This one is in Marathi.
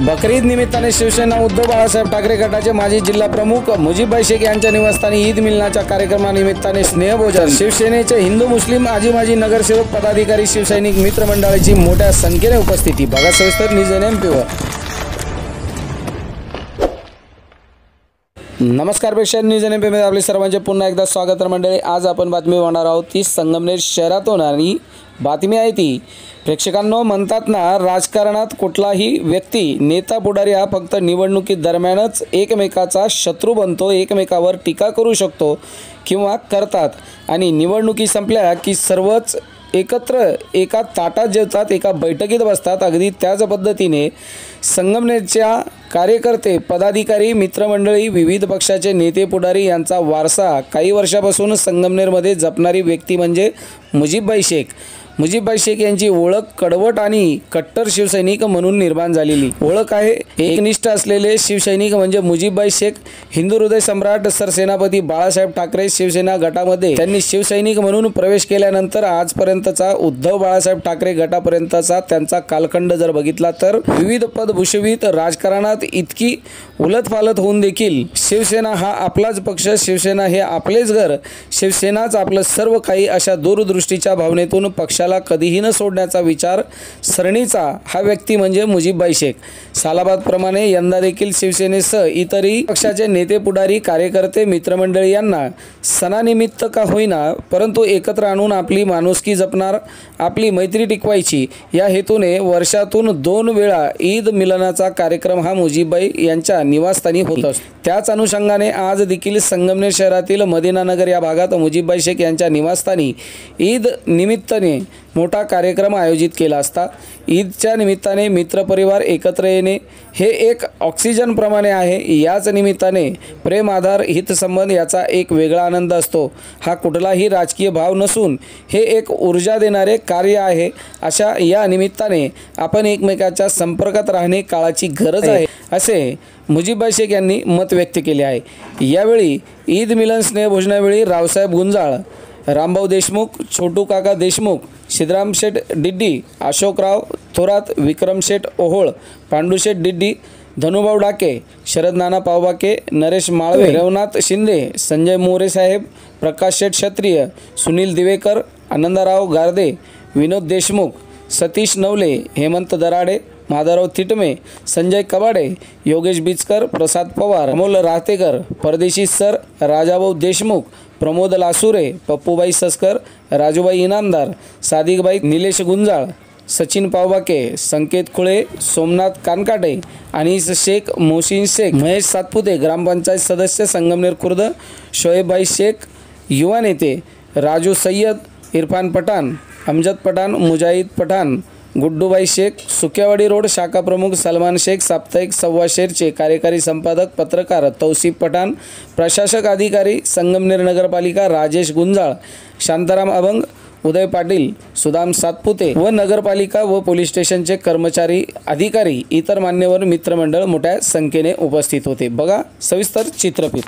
बकरी ईद निमित्ताने शिवसेना उद्धव बाळासाहेब ठाकरे गटाचे माजी जिल्हा प्रमुख मुजीबभाई शेख यांच्या निवासस्थानी ईद मिलनाच्या कार्यक्रमानिमित्ताने स्नेहभोजन। शिवसेनेचे हिंदू मुस्लिम आजी माजी नगरसेवक पदाधिकारी शिवसैनिक मित्रमंडळाची मोठ्या संख्येने उपस्थिती। बघा सविस्तर न्यूज NMP। नमस्कार प्रेक्षक, न्यूज NMP मध्ये आपले सर्वांचे पुन्हा एकदा स्वागत मंडळी। आज आपण बातमी पाहणार आहोत ती संगमनेर शहरातून आणि बातमी आहे ती प्रेक्षकांनो, म्हणतात ना, राजकारणात कुठलाही व्यक्ती नेता पुढारी हा फक्त निवडणुकी दरम्यानच एकमेकाचा शत्रू बनतो, एकमेकावर टीका करू शकतो किंवा करतात आणि निवडणुकी संपल्या की सर्वच एकत्र एका ताटात जेवतात, एका बैठकीत बसतात। अगदी त्याच पद्धतीने संगमनेरच्या कार्यकर्ते पदाधिकारी मित्रमंडळी विविध पक्षाचे नेते पुढारी यांचा वारसा काही वर्षापासून संगमनेरमध्ये जपणारी व्यक्ती म्हणजे मुजीबभाई शेख। मुजीबभाई शेख यांची ओळख कडवट आणि कट्टर शिवसैनिक म्हणून निर्माण झालेली ओळख आहे। एकनिष्ठ असलेले शिवसैनिक म्हणजे मुजीबभाई शेख। हिंदू हृदय सम्राट सरसेनापती बाळासाहेब ठाकरे शिवसेना गटामध्ये त्यांनी शिवसैनिक म्हणून प्रवेश केल्यानंतर आजपर्यंतचा उद्धव बाळासाहेब ठाकरे गटापर्यंतचा त्यांचा कालखंड जर बघितला तर विविध पद भूषवित राजकारणात इतकी उलटपालट होऊन देखील शिवसेना हा आपलाच पक्ष, शिवसेना हे आपलेच घर, शिवसेनाच आपलं सर्व काही अशा दूरदृष्टीच्या भावनेतून पक्षाला कधीही न सोडण्याचा विचार सरणीचा हा व्यक्ती म्हणजे मुजीबभाई शेख। सालाबादप्रमाणे यंदा देखील शिवसेनेसह इतरही पक्षाचे नेते पुढारी कार्यकर्ते मित्रमंडळी यांना सणानिमित्त का होईना परंतु एकत्र आणून आपली माणुसकी जपणार, आपली मैत्री टिकवायची या हेतूने वर्षातून 2 वेळा ईद मिलनाचा कार्यक्रम हा मुजीबभाई यांच्या निवासस्थानी होत असतो। त्याच अनुषंगाने आज देखील संगमनेर शहरातील मदिनानगर या भागात मुजीबभाई शेख यांच्या निवासस्थानी ईद निमित्ताने मोठा कार्यक्रम आयोजित केला असता। ईदच्या निमित्ताने मित्रपरिवार एकत्र येणे हे एक ऑक्सिजन प्रमाणे आहे। याच निमित्ताने प्रेम, आधार, हितसंबंध याचा एक वेगळा आनंद असतो। हा कुठलाही राजकीय भाव नसून हे एक ऊर्जा देणारे कार्य आहे। अशा या निमित्ताने आपण एकमेकाच्या संपर्कात राहणे काळाची गरज आहे असे मुजीबभाई शेख यांनी मत व्यक्त केले आहे। यावेळी ईद मिलन स्नेहभोजनावेळी रावसाहेब गुंजाळ, रामभाऊ देशमुख, छोटू काका देशमुख, सिद्धराम शेठ डिड्डी, अशोकराव थोरात, विक्रम शेठ ओहोळ, पांडू शेठ डिड्डी, धनुभाऊ डाके, शरद नाना पावबाके, नरेश माळवे, रवनाथ शिंदे, संजय मोरे साहेब, प्रकाश शेठ क्षत्रिय, सुनील दिवेकर, आनंदराव गारदे, विनोद देशमुख, सतीश नवले, हेमंत दराडे, माधवराव थिटमे, संजय कबाडे, योगेश बिचकर, प्रसाद पवार, अमोल राहतेकर, परदेशी सर, राजाभाऊ देशमुख, प्रमोद लासुरे, पप्पूबाई सस्कर, राजूबाई इनामदार, सादिकबाई निलेश गुंजाळ, सचिन पावबाके, संकेत खुळे, सोमनाथ कानकाटे, अनीस शेख, मोहसिन शेख, महेश सातपुते, ग्रामपंचायत सदस्य संगमनेर खुर्द, शोएबभाई शेख, युवा नेते राजू सय्यद, इरफान पठाण, अमजद पठाण, मुजाहिद पठाण, गुड्डूबाई शेख, सुक्यावाडी रोड शाखा प्रमुख सलमान शेख, साप्ताहिक सव्वा शेरचे कार्यकारी संपादक पत्रकार तौसिफ पठाण, प्रशासक अधिकारी संगमनेर नगरपालिका राजेश गुंजाळ, शांताराम अभंग, उदय पाटील, सुदाम सातपुते व नगरपालिका व पोलीस स्टेशनचे कर्मचारी, अधिकारी, इतर मान्यवर मित्रमंडळ मोठ्या संख्येने उपस्थित होते। बघा सविस्तर चित्रफित।